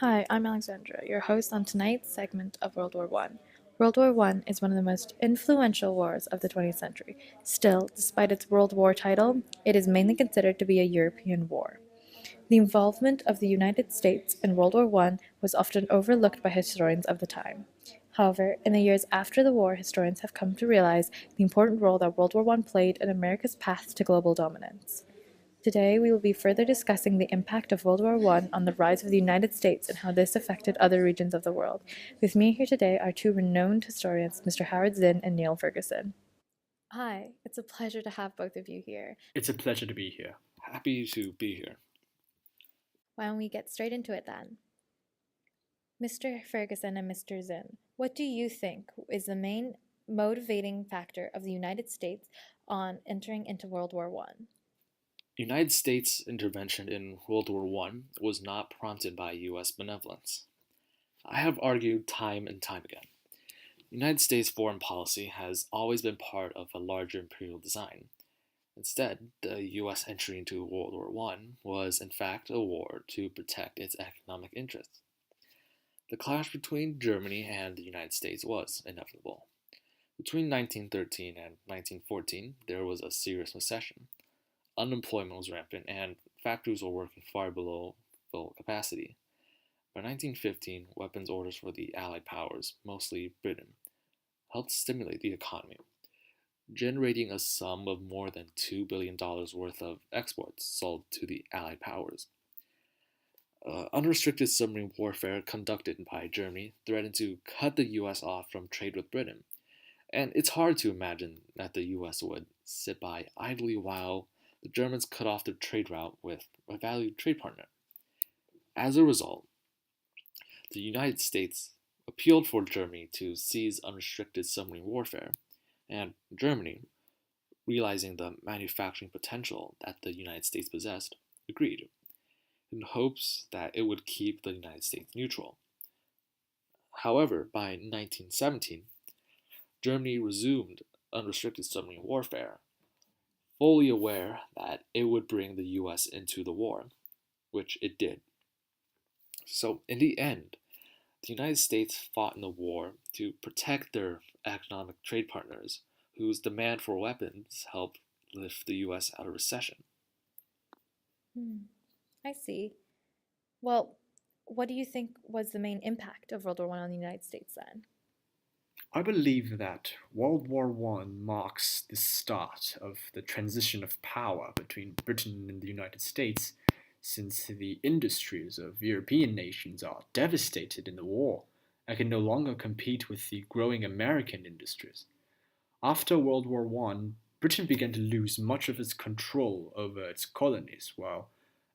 Hi, I'm Alexandra, your host on tonight's segment of World War One. World War One is one of the most influential wars of the 20th century. Still, despite its World War title, it is mainly considered to be a European war. The involvement of the United States in World War One was often overlooked by historians of the time. However, in the years after the war, historians have come to realize the important role that World War One played in America's path to global dominance. Today, we will be further discussing the impact of World War One on the rise of the United States and how this affected other regions of the world. With me here today are two renowned historians, Mr. Howard Zinn and Neil Ferguson. Hi, it's a pleasure to have both of you here. It's a pleasure to be here. Happy to be here. Why don't we get straight into it then? Mr. Ferguson and Mr. Zinn, what do you think is the main motivating factor of the United States on entering into World War One? United States intervention in World War I was not prompted by U.S. benevolence. I have argued time and time again. United States foreign policy has always been part of a larger imperial design. Instead, the U.S. entry into World War I was in fact a war to protect its economic interests. The clash between Germany and the United States was inevitable. Between 1913 and 1914, there was a serious recession. Unemployment was rampant, and factories were working far below full capacity. By 1915, weapons orders for the Allied powers, mostly Britain, helped stimulate the economy, generating a sum of more than $2 billion worth of exports sold to the Allied powers. Unrestricted submarine warfare conducted by Germany threatened to cut the US off from trade with Britain, and it's hard to imagine that the US would sit by idly while the Germans cut off their trade route with a valued trade partner. As a result, the United States appealed for Germany to cease unrestricted submarine warfare, and Germany, realizing the manufacturing potential that the United States possessed, agreed, in hopes that it would keep the United States neutral. However, by 1917, Germany resumed unrestricted submarine warfare, fully aware that it would bring the US into the war, which it did. So, in the end, the United States fought in the war to protect their economic trade partners, whose demand for weapons helped lift the US out of recession. Hmm, I see. Well, what do you think was the main impact of World War One on the United States then? I believe that World War One marks the start of the transition of power between Britain and the United States, since the industries of European nations are devastated in the war and can no longer compete with the growing American industries. After World War One, Britain began to lose much of its control over its colonies, while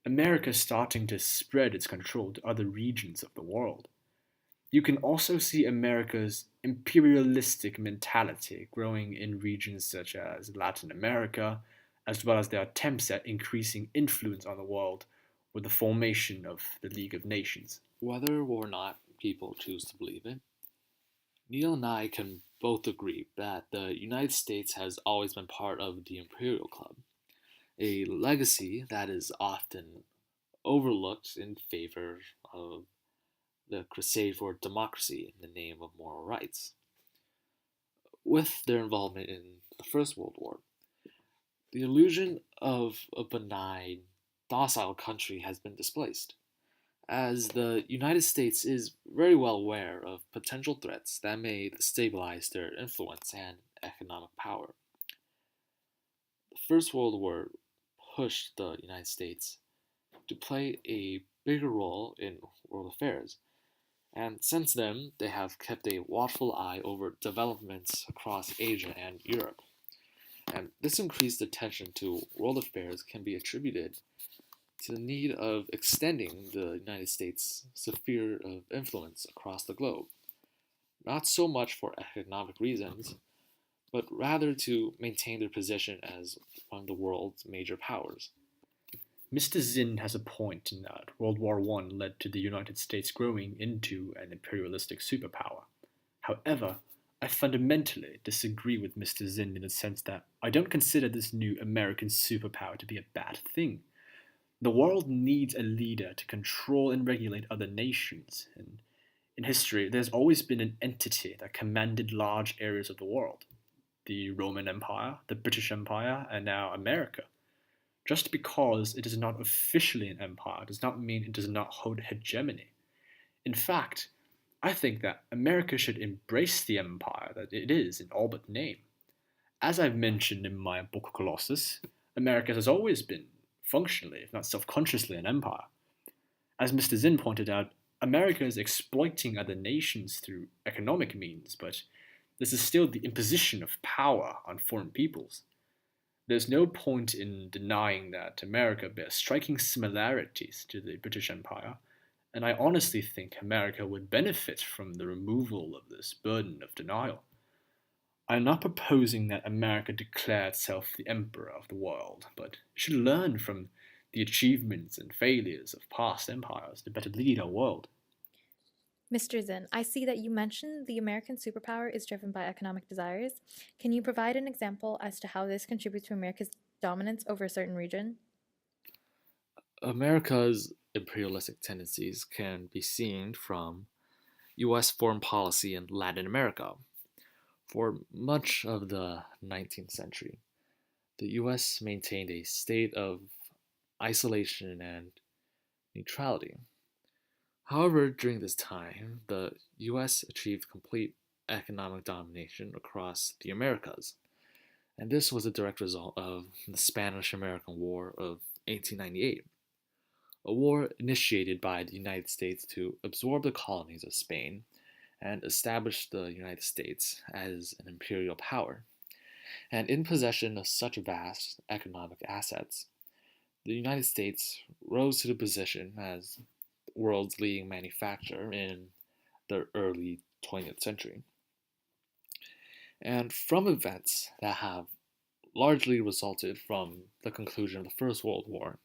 America is starting to spread its control to other regions of the world. You can also see America's imperialistic mentality growing in regions such as Latin America, as well as their attempts at increasing influence on the world with the formation of the League of Nations. Whether or not people choose to believe it, Neil and I can both agree that the United States has always been part of the Imperial Club, a legacy that is often overlooked in favor of the crusade for democracy in the name of moral rights. With their involvement in the First World War, the illusion of a benign, docile country has been displaced, as the United States is very well aware of potential threats that may destabilize their influence and economic power. The First World War pushed the United States to play a bigger role in world affairs, and since then they have kept a watchful eye over developments across Asia and Europe. And this increased attention to world affairs can be attributed to the need of extending the United States' sphere of influence across the globe, not so much for economic reasons, but rather to maintain their position as one of the world's major powers. Mr. Zinn has a point in that World War One led to the United States growing into an imperialistic superpower. However, I fundamentally disagree with Mr. Zinn in the sense that I don't consider this new American superpower to be a bad thing. The world needs a leader to control and regulate other nations, and in history, there's always been an entity that commanded large areas of the world: the Roman Empire, the British Empire, and now America. Just because it is not officially an empire does not mean it does not hold hegemony. In fact, I think that America should embrace the empire that it is in all but name. As I've mentioned in my book Colossus, America has always been, functionally, if not self consciously, an empire. As Mr. Zinn pointed out, America is exploiting other nations through economic means, but this is still the imposition of power on foreign peoples. There's no point in denying that America bears striking similarities to the British Empire, and I honestly think America would benefit from the removal of this burden of denial. I'm not proposing that America declare itself the emperor of the world, but it should learn from the achievements and failures of past empires to better lead our world. Mr. Zinn, I see that you mentioned the American superpower is driven by economic desires. Can you provide an example as to how this contributes to America's dominance over a certain region? America's imperialistic tendencies can be seen from U.S. foreign policy in Latin America. For much of the 19th century, the U.S. maintained a state of isolation and neutrality. However, during this time, the US achieved complete economic domination across the Americas, and this was a direct result of the Spanish American War of 1898, a war initiated by the United States to absorb the colonies of Spain and establish the United States as an imperial power. And in possession of such vast economic assets, the United States rose to the position as the world's leading manufacturer in the early 20th century. And from events that have largely resulted from the conclusion of the First World War,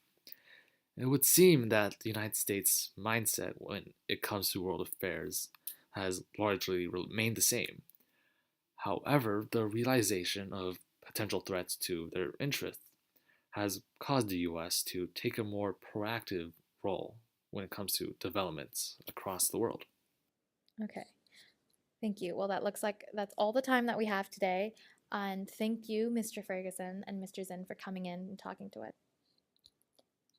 it would seem that the United States' mindset when it comes to world affairs has largely remained the same. However, the realization of potential threats to their interests has caused the US to take a more proactive role when it comes to developments across the world. Okay, thank you. Well, that looks like that's all the time that we have today. And thank you, Mr. Ferguson and Mr. Zinn, for coming in and talking to us.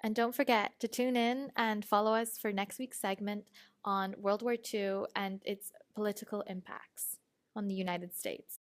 And don't forget to tune in and follow us for next week's segment on World War II and its political impacts on the United States.